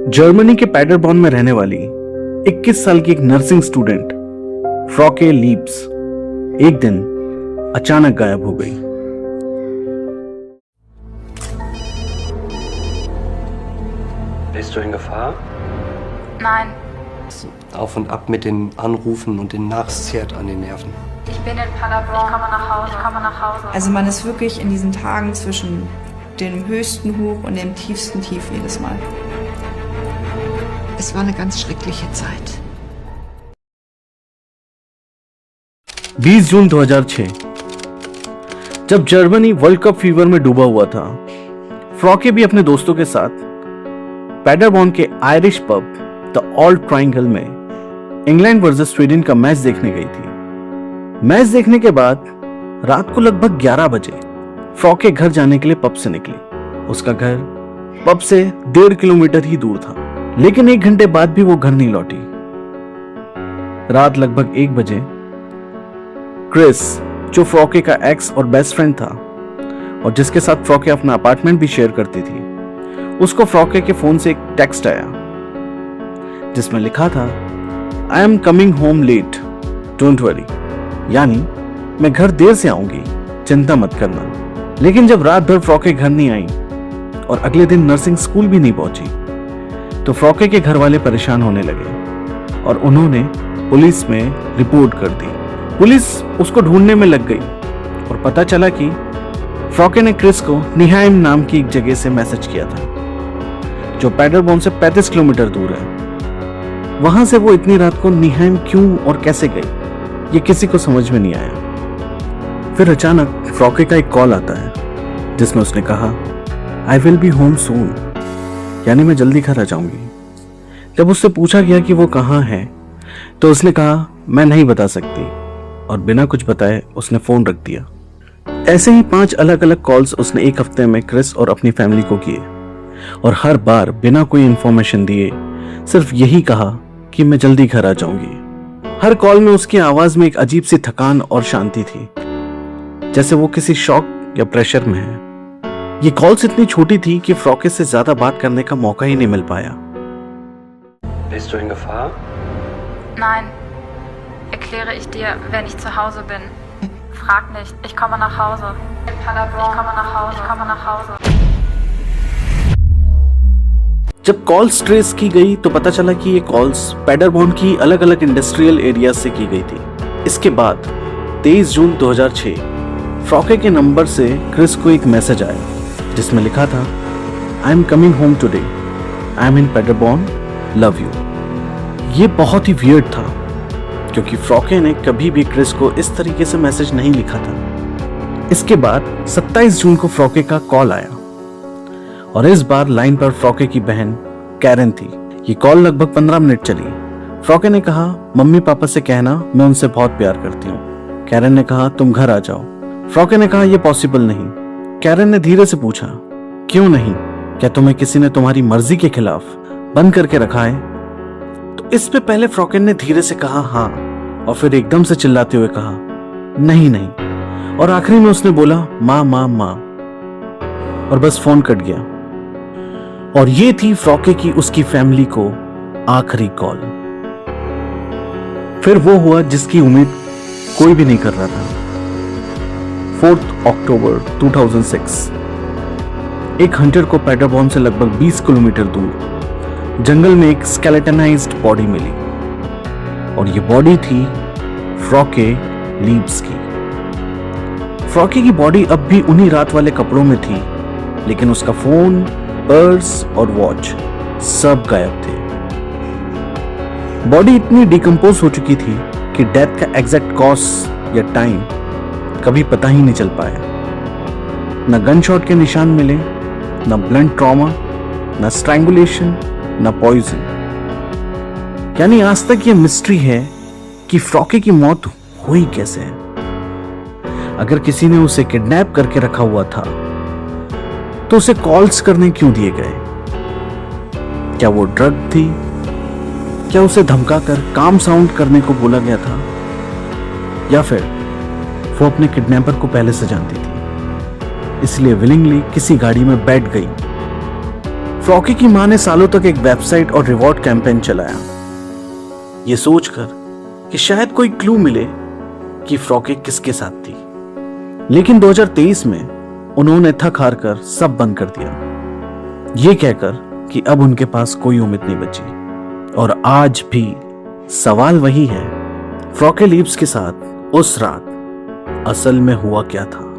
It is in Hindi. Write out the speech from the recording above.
जर्मनी के पैडरबॉर्न में रहने वाली 21 साल की एक नर्सिंग स्टूडेंट फ्रॉके लीब्स एक दिन अचानक गायब हो गई। Bist du in Gefahr? Nein, Auf und ab mit den Anrufen und den Nachs zehrt an den Nerven. ich bin in Paderborn. Ich komme nach Hause. Ich komme nach Hause. Also man ist wirklich in diesen Tagen zwischen dem höchsten Hoch und dem tiefsten Tief jedes Mal. Es war eine ganz schreckliche Zeit. 20 जून 2006 जब जर्मनी वर्ल्ड कप फीवर में डूबा हुआ था, फ्रॉके भी अपने दोस्तों के साथ पैडरबॉर्न के Irish pub the old triangle में इंग्लैंड वर्सेस स्वीडन का मैच देखने गई थी। मैच देखने के बाद रात को लगभग 11 बजे फ्रॉके घर जाने के लिए पब से निकली। उसका घर पब से 1.5 किलोमीटर ही दूर था, लेकिन 1 घंटे बाद भी वो घर नहीं लौटी। रात लगभग 1 बजे क्रिस, जो फ्रॉके का एक्स और बेस्ट फ्रेंड था और जिसके साथ फ्रॉके अपना अपार्टमेंट भी शेयर करती थी, उसको फ्रॉके के फोन से एक टेक्स्ट आया जिसमें लिखा था, I am coming home late, don't worry, यानी मैं घर देर से आऊंगी, चिंता मत करना। लेकिन जब रात भर फ्रॉके घर नहीं आई और अगले दिन नर्सिंग स्कूल भी नहीं पहुंची, तो फ्रॉके के घर वाले परेशान होने लगे और उन्होंने पुलिस में रिपोर्ट कर दी। पुलिस उसको ढूंढने में लग गई और पता चला कि फ्रॉके ने क्रिस को निहाइम नाम की एक जगह से मैसेज किया था, जो पैडरबॉर्न से 35 किलोमीटर दूर है। वहां से वो इतनी रात को निहाइम क्यों और कैसे गई, ये किसी को समझ में नहीं आया। फिर अचानक फ्रॉके का एक कॉल आता है जिसमें उसने कहा, I will be home soon, यानी मैं जल्दी घर आ जाऊंगी। जब उससे पूछा गया कि वो कहाँ है, तो उसने कहा, मैं नहीं बता सकती, और बिना कुछ बताए उसने फोन रख दिया। ऐसे ही 5 अलग अलग कॉल्स उसने 1 हफ्ते में क्रिस और अपनी फैमिली को किए और हर बार बिना कोई इंफॉर्मेशन दिए सिर्फ यही कहा कि मैं जल्दी घर आ जाऊंगी। हर कॉल में उसकी आवाज में एक अजीब सी थकान और शांति थी, जैसे वो किसी शॉक या प्रेशर में है। ये कॉल्स इतनी छोटी थी कि फ्रॉके से ज्यादा बात करने का मौका ही नहीं मिल पाया। Bist du in Gefahr? Nein, erkläre ich dir, wenn ich zu Hause bin. Frag nicht, ich komme nach Hause. In Paderborn. Ich komme nach Hause. Ich komme nach Hause. जब कॉल्स ट्रेस की गई तो पता चला कि ये कॉल्स पैडरबॉर्न की अलग अलग इंडस्ट्रियल एरिया से की गई थी। इसके बाद 23 जून 2006 फ्रॉके के नंबर से क्रिस को एक मैसेज आया जिसमें लिखा था, I am coming home today, I am in Paderborn, love you. ये बहुत ही वियर्ड था क्योंकि फ्रॉके ने कभी भी क्रिस को इस तरीके से मैसेज नहीं लिखा था। इसके बाद 27 जून को फ्रॉके का कॉल आया और इस बार लाइन पर फ्रॉके की बहन कैरन थी। ये कॉल लगभग 15 मिनट चली। फ्रॉके ने कहा, मम्मी पापा से कहना मैं उनसे बहुत प्यार करती हूँ। कैरन ने कहा, तुम घर आ जाओ। फ्रॉके ने कहा, यह पॉसिबल नहीं। कैरन ने धीरे से पूछा, क्यों नहीं? क्या तुम्हें किसी ने तुम्हारी मर्जी के खिलाफ बंद करके रखा है? तो इस पे पहले फ्रॉके ने धीरे से कहा हाँ, और फिर एकदम से चिल्लाते हुए कहा नहीं नहीं, और आखिरी में उसने बोला माँ माँ माँ, और बस फोन कट गया। और ये थी फ्रॉके की उसकी फैमिली को आखिरी कॉल। फिर वो हुआ जिसकी उम्मीद कोई भी नहीं कर रहा था। 4 अक्टूबर 2006 एक हंटर को पैडरबॉर्न से लगभग 20 किलोमीटर दूर जंगल में एक स्केलेटनाइज्ड बॉडी मिली और ये बॉडी थी फ्रॉके लीब्स की। फ्रॉके की बॉडी अब भी उन्हीं रात वाले कपड़ों में थी, लेकिन उसका फोन, पर्स और वॉच सब गायब थे। बॉडी इतनी डिकम्पोज हो चुकी थी कि डेथ का एग्जैक्ट कॉज या टाइम कभी पता ही नहीं चल पाया। न गन शॉट के निशान मिले, न ब्लंट ट्रॉमा, न स्ट्रैंगुलेशन, न पॉइजन। यानी आज तक ये मिस्ट्री है कि फ्रॉके की मौत हुई कैसे है। अगर किसी ने उसे किडनैप करके रखा हुआ था तो उसे कॉल्स करने क्यों दिए गए? क्या वो ड्रग थी? क्या उसे धमकाकर काम साउंड करने को बोला गया था? या फिर वो अपने किडनैपर को पहले से जानती थी, इसलिए विलिंगली किसी गाड़ी में बैठ गई। फ्रॉकी की मां ने सालों तक एक वेबसाइट और रिवॉर्ड कैंपेन चलाया, ये सोचकर कि शायद कोई क्लू मिले कि फ्रॉकी किसके साथ थी। लेकिन 2023 में उन्होंने थक हार कर सब बंद कर दिया, ये कहकर कि अब उनके पास कोई उम्मीद नहीं बची। और आज भी सवाल वही है, फ्रॉके लीव्स के साथ उस रात असल में हुआ क्या था।